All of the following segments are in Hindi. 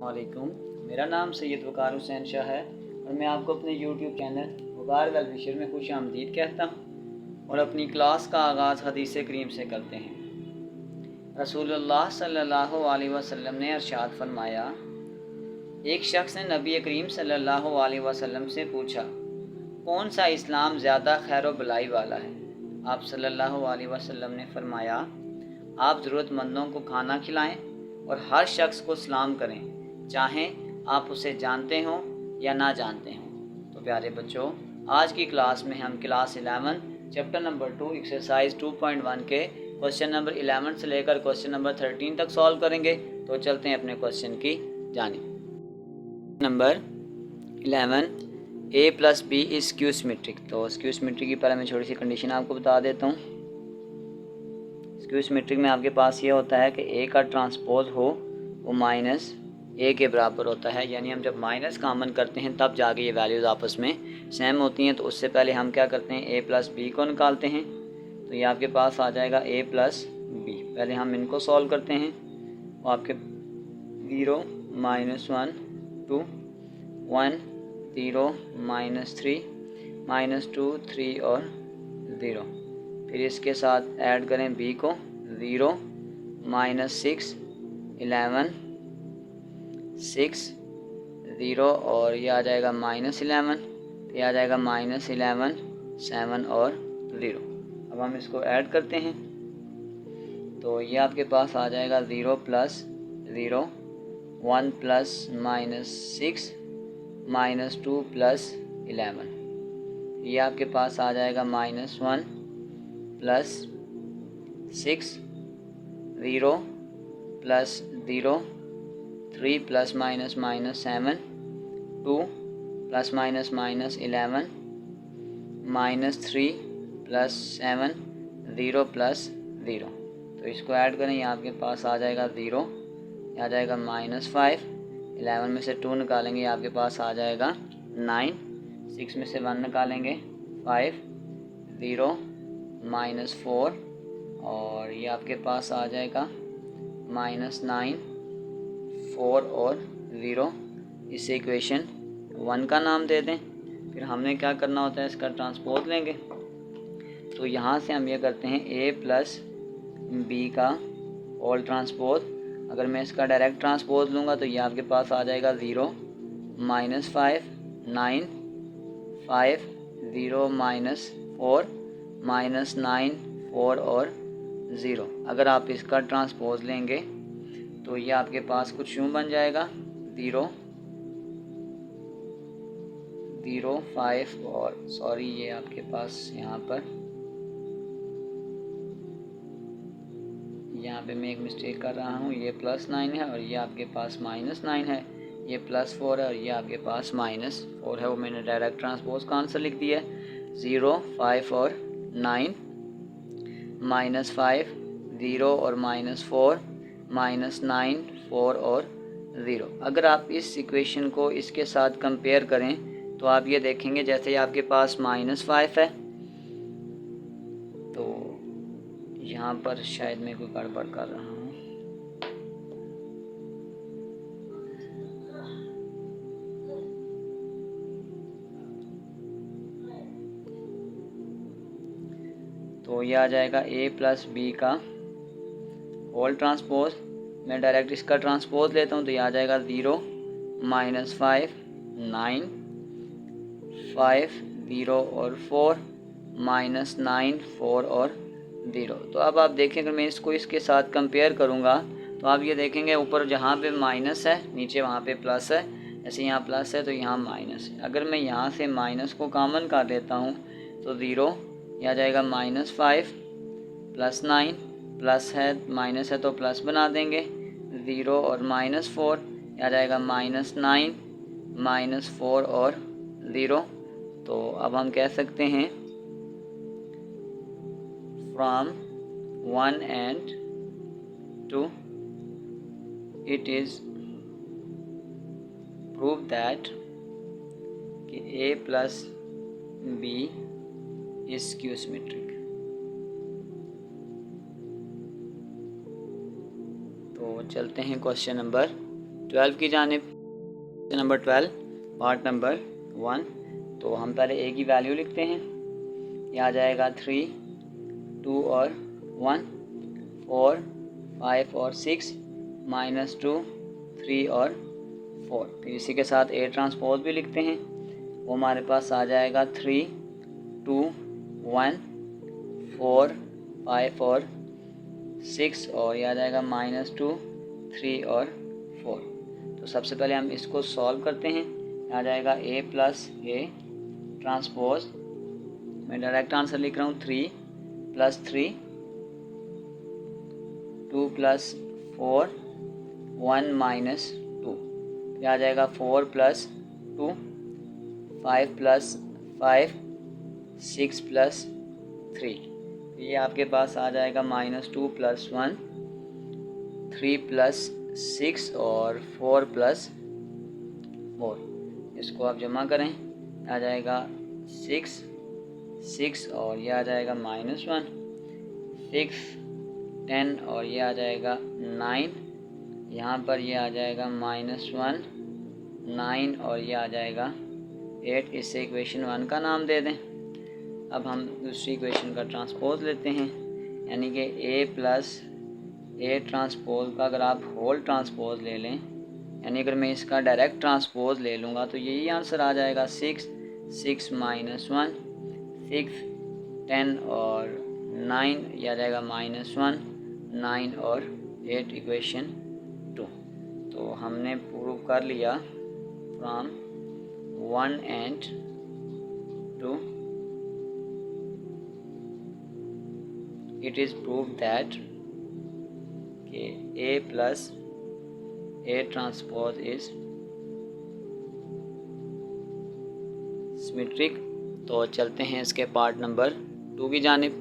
वालेकुम। मेरा नाम सैयद वकार हुसैन शाह है और मैं आपको अपने यूट्यूब चैनल वकार वेल विशर में खुश आमदीद कहता हूँ और अपनी क्लास का आगाज़ हदीस करीम से करते हैं। रसूलुल्लाह सल्लल्लाहु अलैहि वसल्लम ने इरशाद फरमाया, एक शख्स ने नबी करीम सल्लल्लाहु अलैहि वसल्लम से पूछा, कौन सा इस्लाम ज़्यादा खैर व भलाई वाला है। आप सल्लल्लाहु अलैहि वसल्लम ने फरमाया, आप ज़रूरतमंदों को खाना खिलाएं और हर शख्स को सलाम करें, चाहें आप उसे जानते हों या ना जानते हों। तो प्यारे बच्चों, आज की क्लास में हम क्लास 11 चैप्टर नंबर 2 एक्सरसाइज 2.1 के क्वेश्चन नंबर 11 से लेकर क्वेश्चन नंबर 13 तक सॉल्व करेंगे। तो चलते हैं अपने क्वेश्चन की जानिब। Number 11, a plus B is skew symmetric. तो स्क्यू सिमेट्रिक की पहले मैं छोटी सी कंडीशन आपको बता देता हूँ। स्क्यू सिमेट्रिक में आपके पास ये होता है कि a का ट्रांसपोज हो वो माइनस a के बराबर होता है, यानी हम जब माइनस कॉमन करते हैं तब जाके ये वैल्यूज़ आपस में सेम होती हैं। तो उससे पहले हम क्या करते हैं, a प्लस बी को निकालते हैं। तो ये आपके पास आ जाएगा a प्लस बी। पहले हम इनको सॉल्व करते हैं। वो आपके 0 -1 2 1 0 -3 -2 3 और 0। फिर इसके साथ ऐड करें b को, 0 -6 11 6 0 और ये आ जाएगा -11, ये आ जाएगा -11 7 और 0। अब हम इसको ऐड करते हैं तो ये आपके पास आ जाएगा 0 प्लस 0 1 प्लस -6 -2 प्लस 11। ये आपके पास आ जाएगा -1 plus 6 0 plus 0 3 plus -7 2 plus -11 -3 plus 7 0 plus 0। तो इसको ऐड करें, ये आपके पास आ जाएगा 0, आ जाएगा -5 11 में से 2 निकालेंगे, आपके पास आ जाएगा 9 6 में से 1 निकालेंगे 5 0 -4 और ये आपके पास आ जाएगा -9 4 और 0। इसे इक्वेशन 1 का नाम दे दें। फिर हमने क्या करना होता है, इसका ट्रांसपोज लेंगे। तो यहाँ से हम ये करते हैं a प्लस बी का होल ट्रांसपोज। अगर मैं इसका डायरेक्ट ट्रांसपोज लूँगा तो ये आपके पास आ जाएगा 0 -5 9 5 0 -4 -9 4 और 0। अगर आप इसका ट्रांसपोज लेंगे तो ये आपके पास कुछ यूँ बन जाएगा 0 0 5 और सॉरी ये आपके पास यहाँ पे मैं एक मिस्टेक कर रहा हूँ। ये +9 है और ये आपके पास -9 है। ये +4 है और ये आपके पास -4 है। वो मैंने डायरेक्ट ट्रांसपोज का आंसर लिख दिया है। 0 5 और 9 -5 0 और -4 -9 4 और 0। अगर आप इस इक्वेशन को इसके साथ कंपेयर करें तो आप ये देखेंगे जैसे आपके पास -5 है तो यहाँ पर शायद मैं कोई गड़बड़ कर रहा हूँ। तो ये आ जाएगा a प्लस बी का होल ट्रांसपोज। मैं डायरेक्ट इसका ट्रांसपोज लेता हूँ तो ये आ जाएगा 0 -5 9 5 0 और 4 -9 4 और 0। तो अब आप देखें अगर मैं इसको इसके साथ कंपेयर करूँगा तो आप ये देखेंगे ऊपर जहाँ पे माइनस है नीचे वहाँ पे प्लस है। जैसे यहाँ प्लस है तो यहाँ माइनस है। अगर मैं यहाँ से माइनस को कॉमन कर देता हूँ तो 0 ये आ जाएगा -5 +9 प्लस है माइनस है तो प्लस बना देंगे 0 और -4 आ जाएगा -9 -4 और 0। तो अब हम कह सकते हैं from 1 and 2 it is proved that कि a plus b is skew symmetric। तो चलते हैं क्वेश्चन नंबर 12 की जानिब। Number 12 part number 1। तो हम पहले ए की वैल्यू लिखते हैं। यह आ जाएगा 3, 2 और 1, 4, 5 और 6, -2, 3 और 4। फिर इसी के साथ ए ट्रांसपोज भी लिखते हैं। वो हमारे पास आ जाएगा 3, 2, 1, 4, 5 और 6, और यह आ जाएगा -2, 3 और 4। तो सबसे पहले हम इसको सॉल्व करते हैं। आ जाएगा a प्लस ए ट्रांसपोज, मैं डायरेक्ट आंसर लिख रहा हूँ 3 + 3, 2 + 4, 1 - 2। फिर आ जाएगा 4 + 2, 5 + 5, 6 + 3। ये आपके पास आ जाएगा -2 + 1, 3 + 6 और 4 + 4। इसको आप जमा करें, आ जाएगा 6, 6 और ये आ जाएगा -1, 6, 10 और ये आ जाएगा 9। यहाँ पर ये आ जाएगा -1, 9 और ये आ जाएगा 8। इससे इक्वेशन 1 का नाम दे दें। अब हम दूसरी इक्वेशन का ट्रांसपोज लेते हैं, यानी कि a प्लस ए ट्रांसपोज का अगर आप होल ट्रांसपोज ले लें, यानी अगर मैं इसका डायरेक्ट ट्रांसपोज ले लूँगा तो यही आंसर आ जाएगा 6, 6 - 1, 6, 10 और 9, यह आ जाएगा -1, 9 और 8, इक्वेशन 2। तो हमने प्रूव कर लिया from 1 and 2, it is proved that a plus a transpose is symmetric. तो चलते हैं इसके पार्ट नंबर 2 की जानिब।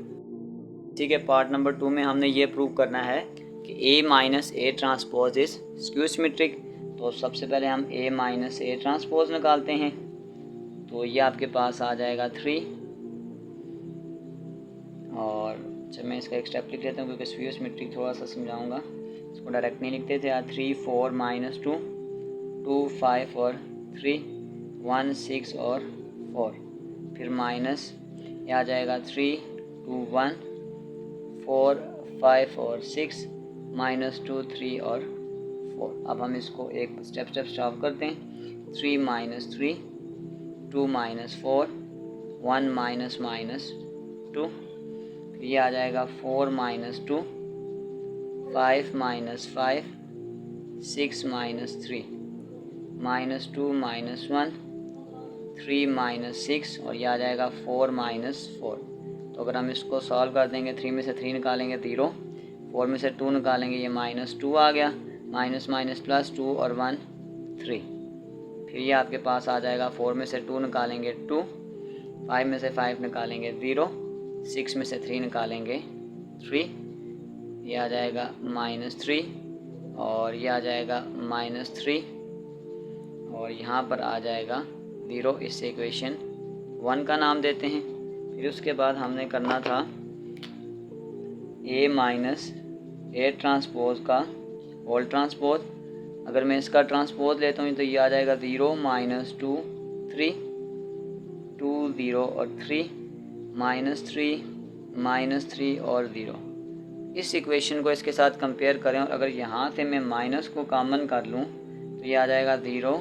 ठीक है, पार्ट नंबर 2 में हमने ये प्रूव करना है कि a - a transpose is skew symmetric. तो सबसे पहले हम a - a ट्रांसपोज निकालते हैं। तो ये आपके पास आ जाएगा 3, और अच्छा मैं इसका एक स्टेप लिख लेता हूँ क्योंकि स्क्यू सिमेट्रिक थोड़ा सा समझाऊंगा, इसको डायरेक्ट नहीं लिखते थे। 3, 4 - 2, 2, 5 और 3, 1, 6 और 4। फिर माइनस ये आ जाएगा 3, 2, 1, 4, 5 और 6, -2, 3 और 4। अब हम इसको एक स्टेप सॉल्व करते हैं। 3 - 3, 2 - 4, 1 - 2। ये आ जाएगा 4 - 2, 5 - 5, 6 - 3, -2 - 1, 3 - 6 और ये आ जाएगा 4 - 4। तो अगर हम इसको सॉल्व कर देंगे, 3 में से 3 निकालेंगे 0, 4 में से 2 निकालेंगे ये -2 आ गया, माइनस माइनस प्लस 2 और 1 3। फिर ये आपके पास आ जाएगा 4 में से 2 निकालेंगे 2, 5 में से 5 निकालेंगे 0, 6 में से 3 निकालेंगे 3, ये आ जाएगा -3 और ये आ जाएगा -3 और यहाँ पर आ जाएगा 0। इससे इक्वेशन 1 का नाम देते हैं। फिर उसके बाद हमने करना था a ट्रांसपोज का होल ट्रांसपोज। अगर मैं इसका ट्रांसपोज लेता हूँ तो ये आ जाएगा 0 -2 3, 2 0 और 3, -3 और 0। इस इक्वेशन को इसके साथ कंपेयर करें और अगर यहाँ से मैं माइनस को कॉमन कर लूँ तो ये आ जाएगा 0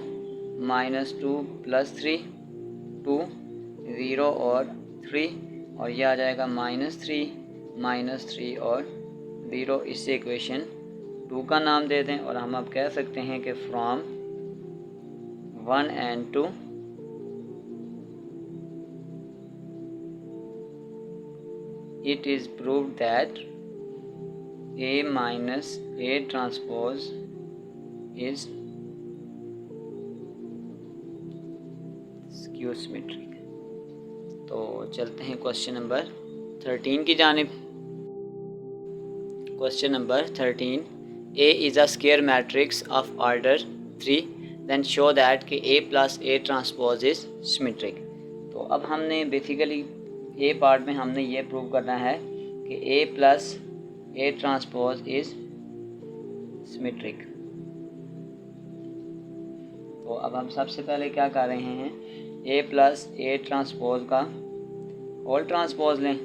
-2 + 3, 2 0 और 3 और ये आ जाएगा -3 और 0। इससे इक्वेशन 2 का नाम दे दें और हम अब कह सकते हैं कि from 1 and 2 it is proved that a minus a transpose is skew symmetric। तो चलते हैं क्वेश्चन नंबर 13 की जानिब। Question number 13, A is a square matrix of order 3, then show that कि A plus A transpose is symmetric। तो अब हमने बेसिकली ए पार्ट में हमने ये प्रूव करना है कि A plus A transpose is symmetric। तो अब हम सबसे पहले क्या कर रहे हैं, ए प्लस ए ट्रांसपोज का होल ट्रांसपोज लें।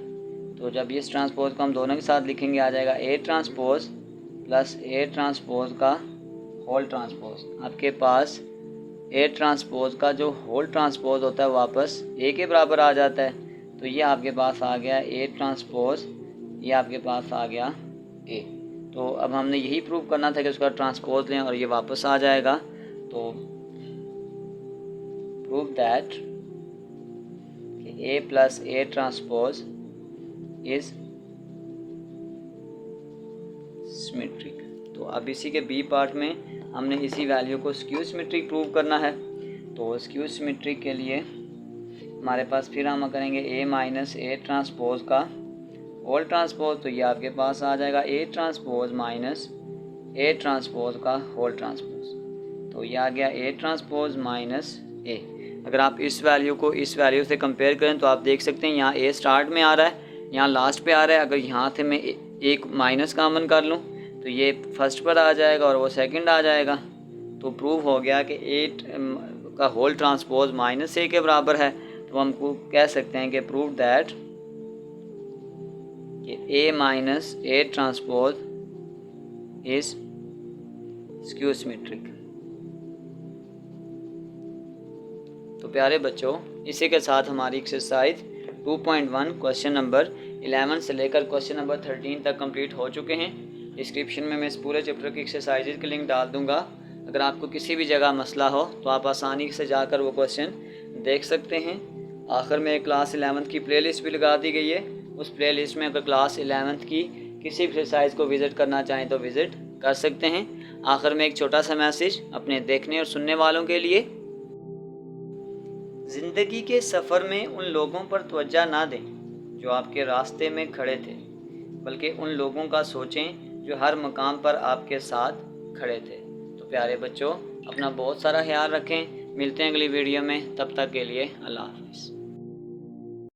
तो जब इस ट्रांसपोज को हम दोनों के साथ लिखेंगे आ जाएगा A transpose plus A transpose का होल ट्रांसपोज। आपके पास ए ट्रांसपोज का जो होल ट्रांसपोज होता है वापस ए के बराबर आ जाता है। तो ये आपके पास आ गया ए ट्रांसपोज, ये आपके पास आ गया ए। तो अब हमने यही प्रूव करना था कि उसका ट्रांसपोज लें और ये वापस आ जाएगा। तो prove that A plus A transpose is symmetric. तो अब इसी के बी पार्ट में हमने इसी वैल्यू को स्क्यू सिमेट्रिक प्रूव करना है। तो स्क्यू सिमेट्रिक के लिए हमारे पास फिर हम करेंगे ए माइनस ए ट्रांसपोज का होल ट्रांसपोज। तो ये आपके पास आ जाएगा A transpose minus A transpose का होल ट्रांसपोज। तो ये आ गया ए ट्रांसपोज माइनस ए। अगर आप इस वैल्यू को इस वैल्यू से कंपेयर करें तो आप देख सकते हैं यहाँ ए स्टार्ट में आ रहा है, यहाँ लास्ट पे आ रहा है। अगर यहाँ से मैं एक माइनस कॉमन कर लूँ तो ये फर्स्ट पर आ जाएगा और वो सेकंड आ जाएगा। तो प्रूव हो गया कि ए का होल ट्रांसपोज माइनस ए के बराबर है। तो हमको कह सकते हैं कि प्रूव दैट कि A minus A transpose is skew symmetric. तो प्यारे बच्चों, इसी के साथ हमारी एक्सरसाइज 2.1 क्वेश्चन नंबर 11 से लेकर क्वेश्चन नंबर 13 तक कंप्लीट हो चुके हैं। डिस्क्रिप्शन में मैं इस पूरे चैप्टर की एक्सरसाइजेज की लिंक डाल दूंगा। अगर आपको किसी भी जगह मसला हो तो आप आसानी से जाकर वो क्वेश्चन देख सकते हैं। आखिर में क्लास 11 की प्लेलिस्ट भी लगा दी गई है। उस प्लेलिस्ट में अगर क्लास 11 की किसी भी एक्सरसाइज को विज़िट करना चाहें तो विज़िट कर सकते हैं। आखिर में एक छोटा सा मैसेज अपने देखने और सुनने वालों के लिए, ज़िंदगी के सफ़र में उन लोगों पर तवज्जो ना दें जो आपके रास्ते में खड़े थे, बल्कि उन लोगों का सोचें जो हर मकाम पर आपके साथ खड़े थे। तो प्यारे बच्चों, अपना बहुत सारा ख्याल रखें। मिलते हैं अगली वीडियो में, तब तक के लिए अल्लाह हाफ़िज़।